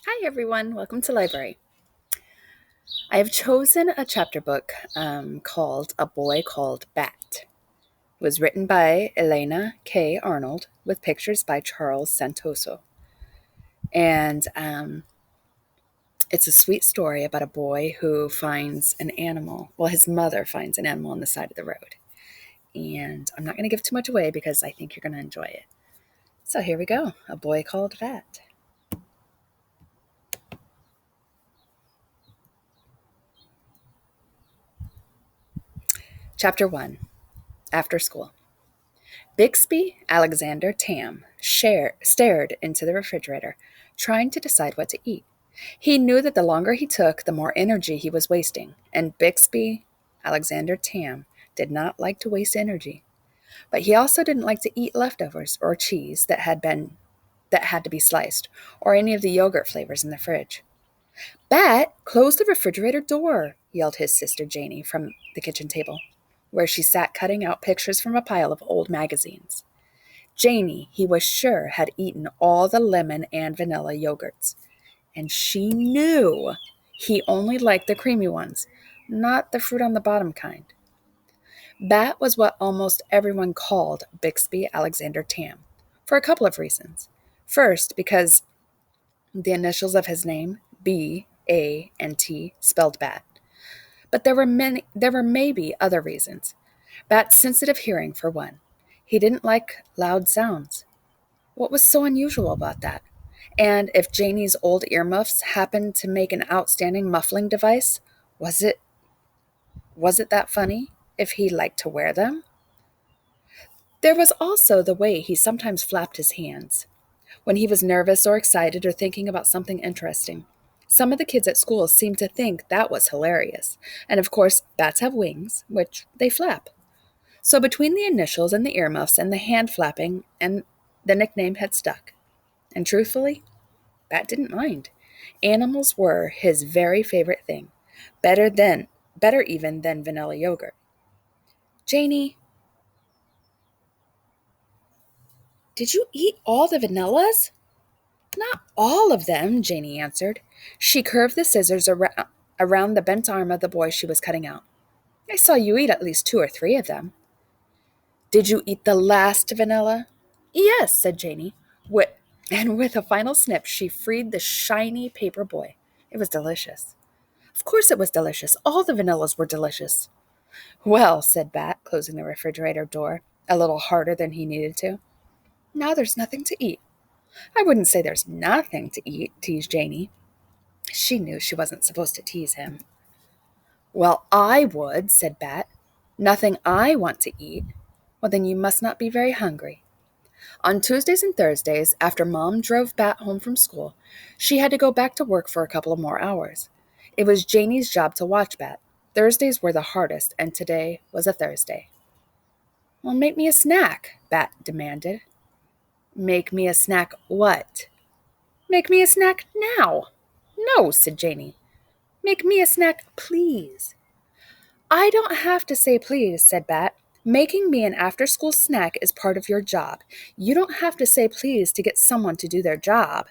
Hi, everyone. Welcome to Library. I have chosen a chapter book called A Boy Called Bat. It was written by Elena K. Arnold with pictures by Charles Santoso. And it's a sweet story about a boy who finds an animal. Well, his mother finds an animal on the side of the road. And I'm not going to give too much away because I think you're going to enjoy it. So here we go. A Boy Called Bat. Chapter 1. After School. Bixby Alexander Tam stared into the refrigerator, trying to decide what to eat. He knew that the longer he took, the more energy he was wasting, and Bixby Alexander Tam did not like to waste energy. But he also didn't like to eat leftovers or cheese that had to be sliced, or any of the yogurt flavors in the fridge. "Bat, close the refrigerator door," yelled his sister Janie from the kitchen table, where she sat cutting out pictures from a pile of old magazines. Janie, he was sure, had eaten all the lemon and vanilla yogurts, and she knew he only liked the creamy ones, not the fruit on the bottom kind. Bat was what almost everyone called Bixby Alexander Tam, for a couple of reasons. First, because the initials of his name, B, A, and T, spelled bat. But there were maybe other reasons. Bat's sensitive hearing, for one. He didn't like loud sounds. What was so unusual about that? And if Janie's old earmuffs happened to make an outstanding muffling device, was it was it that funny if he liked to wear them? There was also the way he sometimes flapped his hands when he was nervous or excited or thinking about something interesting. Some of the kids at school seemed to think that was hilarious. And of course, bats have wings, which they flap. So between the initials and the earmuffs and the hand flapping, and the nickname had stuck. And truthfully, Bat didn't mind. Animals were his very favorite thing, better than better even than vanilla yogurt. "Janie, did you eat all the vanillas?" "Not all of them," Janie answered. She curved the scissors around the bent arm of the boy she was cutting out. "I saw you eat at least two or three of them." "Did you eat the last vanilla?" "Yes," said Janie. And with a final snip, she freed the shiny paper boy. It was delicious. Of course it was delicious. All the vanillas were delicious. "Well," said Bat, closing the refrigerator door a little harder than he needed to, "now there's nothing to eat." "I wouldn't say there's nothing to eat," teased Janie. She knew she wasn't supposed to tease him. "Well, I would," said Bat. "Nothing I want to eat." "Well, then you must not be very hungry." On Tuesdays and Thursdays, after Mom drove Bat home from school, she had to go back to work for a couple of more hours. It was Janie's job to watch Bat. Thursdays were the hardest, and today was a Thursday. "Well, make me a snack," Bat demanded. "Make me a snack what?" "Make me a snack now." "No," said Janie. "Make me a snack, please." "I don't have to say please," said Bat. "Making me an after-school snack is part of your job. You don't have to say please to get someone to do their job."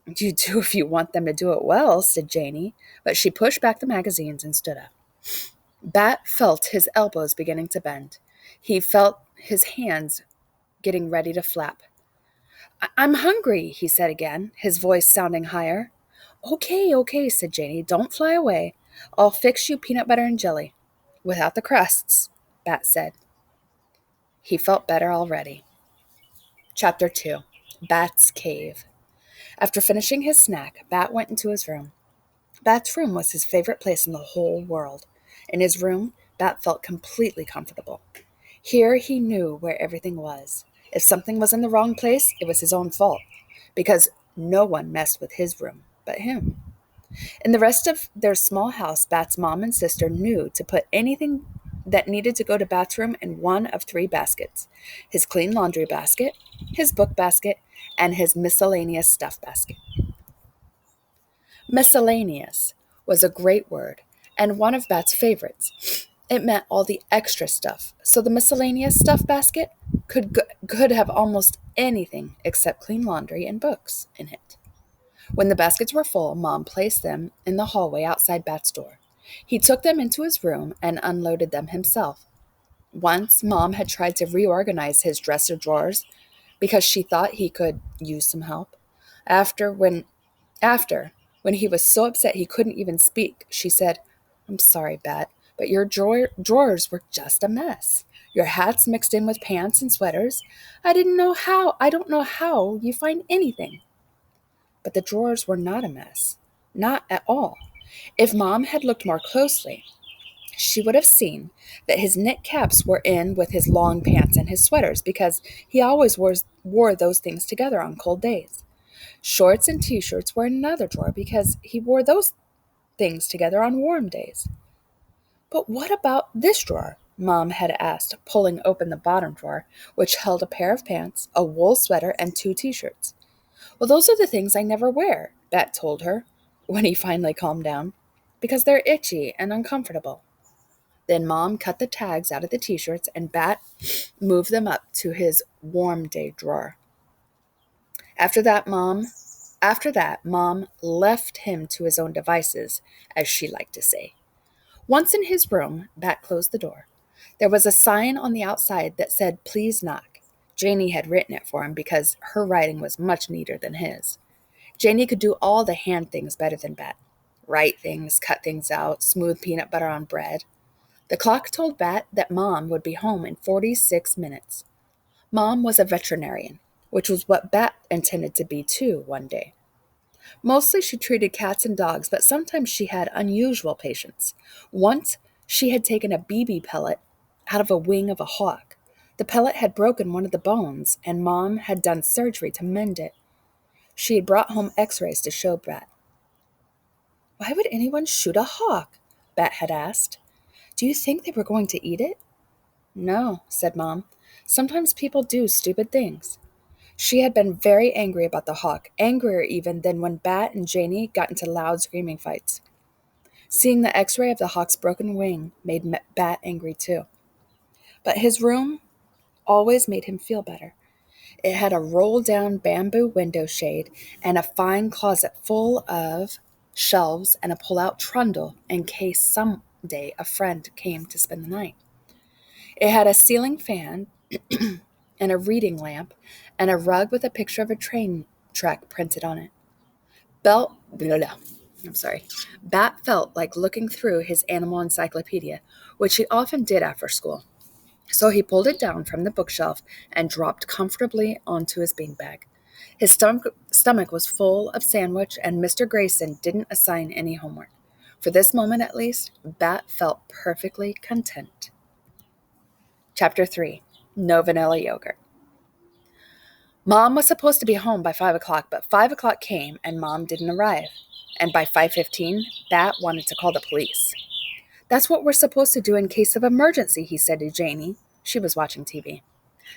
"You do if you want them to do it well," said Janie, but she pushed back the magazines and stood up. Bat felt his elbows beginning to bend. He felt his hands getting ready to flap. "I'm hungry," he said again, his voice sounding higher. Okay, said Janie. "Don't fly away. I'll fix you peanut butter and jelly. Without the crusts," Bat said. He felt better already. Chapter 2. Bat's Cave. After finishing his snack, Bat went into his room. Bat's room was his favorite place in the whole world. In his room, Bat felt completely comfortable. Here he knew where everything was. If something was in the wrong place, it was his own fault, because no one messed with his room but him. In the rest of their small house, Bat's mom and sister knew to put anything that needed to go to Bat's room in one of three baskets: his clean laundry basket, his book basket, and his miscellaneous stuff basket. Miscellaneous was a great word, and one of Bat's favorites. It meant all the extra stuff, so the miscellaneous stuff basket could have almost anything except clean laundry and books in it. When the baskets were full, Mom placed them in the hallway outside Bat's door. He took them into his room and unloaded them himself. Once, Mom had tried to reorganize his dresser drawers because she thought he could use some help. After, when after, when he was so upset he couldn't even speak, she said, "I'm sorry, Bat, but your drawers were just a mess. Your hats mixed in with pants and sweaters. I don't know how you find anything." But the drawers were not a mess. Not at all. If Mom had looked more closely, she would have seen that his knit caps were in with his long pants and his sweaters because he always wore those things together on cold days. Shorts and t-shirts were in another drawer because he wore those things together on warm days. "But what about this drawer?" Mom had asked, pulling open the bottom drawer, which held a pair of pants, a wool sweater, and 2 t-shirts. "Well, those are the things I never wear," Bat told her, when he finally calmed down, "because they're itchy and uncomfortable." Then Mom cut the tags out of the t-shirts and Bat moved them up to his warm day drawer. After that, Mom left him to his own devices, as she liked to say. Once in his room, Bat closed the door. There was a sign on the outside that said, "Please knock." Janie had written it for him because her writing was much neater than his. Janie could do all the hand things better than Bat. Write things, cut things out, smooth peanut butter on bread. The clock told Bat that Mom would be home in 46 minutes. Mom was a veterinarian, which was what Bat intended to be too one day. Mostly she treated cats and dogs, but sometimes she had unusual patients. Once she had taken a BB pellet out of a wing of a hawk. The pellet had broken one of the bones, and Mom had done surgery to mend it. She had brought home x-rays to show Bat. "Why would anyone shoot a hawk?" Bat had asked. "Do you think they were going to eat it?" "No," said Mom. "Sometimes people do stupid things." She had been very angry about the hawk, angrier even than when Bat and Janie got into loud screaming fights. Seeing the x-ray of the hawk's broken wing made Bat angry too. But his room always made him feel better. It had a roll-down bamboo window shade and a fine closet full of shelves and a pull-out trundle in case someday a friend came to spend the night. It had a ceiling fan and a reading lamp and a rug with a picture of a train track printed on it. Belt, blah, blah, I'm sorry. Bat felt like looking through his animal encyclopedia, which he often did after school. So he pulled it down from the bookshelf and dropped comfortably onto his beanbag. His stomach was full of sandwich, and Mr. Grayson didn't assign any homework. For this moment, at least, Bat felt perfectly content. Chapter 3. No vanilla yogurt. Mom was supposed to be home by 5 o'clock, but 5 o'clock came and Mom didn't arrive. And by 5:15, Bat wanted to call the police. "That's what we're supposed to do in case of emergency," he said to Janie. She was watching TV.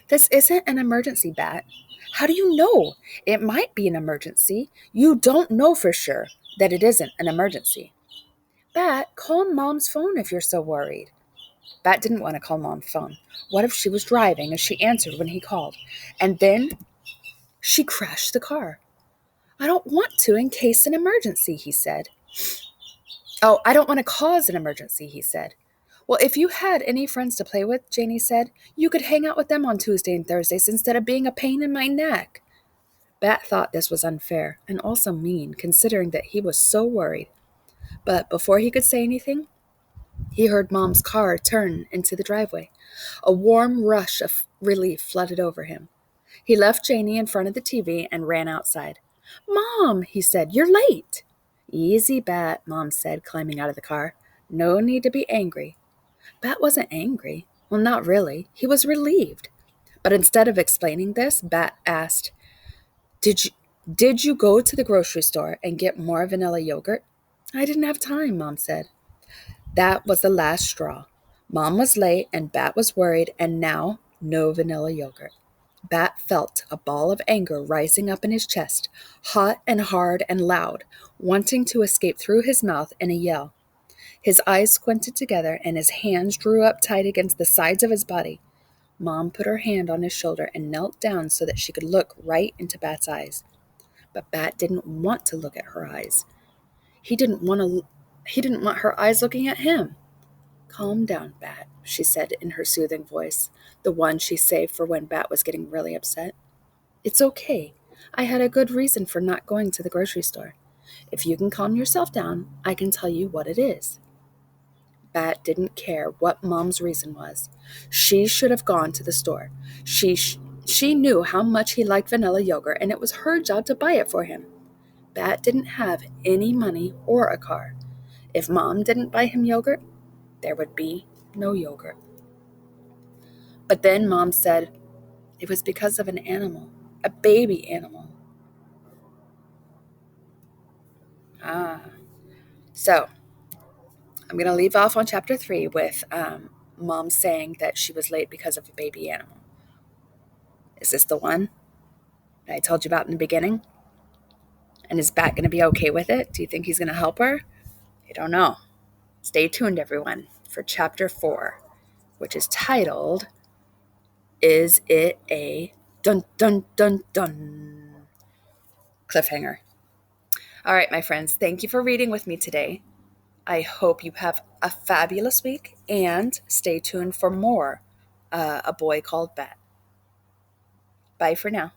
"This isn't an emergency, Bat." "How do you know? It might be an emergency. You don't know for sure that it isn't an emergency." "Bat, call Mom's phone if you're so worried." Bat didn't want to call Mom's phone. What if she was driving and she answered when he called? And then she crashed the car. "I don't want to in case an emergency," he said. "Oh, I don't want to cause an emergency," he said. "Well, if you had any friends to play with," Janie said, "you could hang out with them on Tuesday and Thursdays instead of being a pain in my neck." Bat thought this was unfair and also mean, considering that he was so worried. But before he could say anything, he heard Mom's car turn into the driveway. A warm rush of relief flooded over him. He left Janie in front of the TV and ran outside. "Mom," he said, "you're late." "Easy, Bat," Mom said, climbing out of the car. "No need to be angry." Bat wasn't angry. Well, not really. He was relieved. But instead of explaining this, Bat asked, Did you go to the grocery store and get more vanilla yogurt?" "I didn't have time," Mom said. That was the last straw. Mom was late and Bat was worried, and now no vanilla yogurt. Bat felt a ball of anger rising up in his chest, hot and hard and loud, wanting to escape through his mouth in a yell. His eyes squinted together and his hands drew up tight against the sides of his body. Mom put her hand on his shoulder and knelt down so that she could look right into Bat's eyes. but Bat didn't want to look at her eyes. He didn't want her eyes looking at him. Calm down, Bat, she said in her soothing voice, the one she saved for when Bat was getting really upset. It's okay. I had a good reason for not going to the grocery store. If you can calm yourself down, I can tell you what it is. Bat didn't care what Mom's reason was. She should have gone to the store. She knew how much he liked vanilla yogurt, and it was her job to buy it for him. Bat didn't have any money or a car. If Mom didn't buy him yogurt, there would be no yogurt. But then Mom said it was because of an animal, a baby animal. So I'm going to leave off on chapter 3 with Mom saying that she was late because of a baby animal. Is this the one that I told you about in the beginning? And is Bat going to be okay with it? Do you think he's going to help her? I don't know. Stay tuned, everyone, for chapter 4, which is titled, Is It a Dun Dun Dun Dun Cliffhanger? All right, my friends, thank you for reading with me today. I hope you have a fabulous week, and stay tuned for more A Boy Called Bat. Bye for now.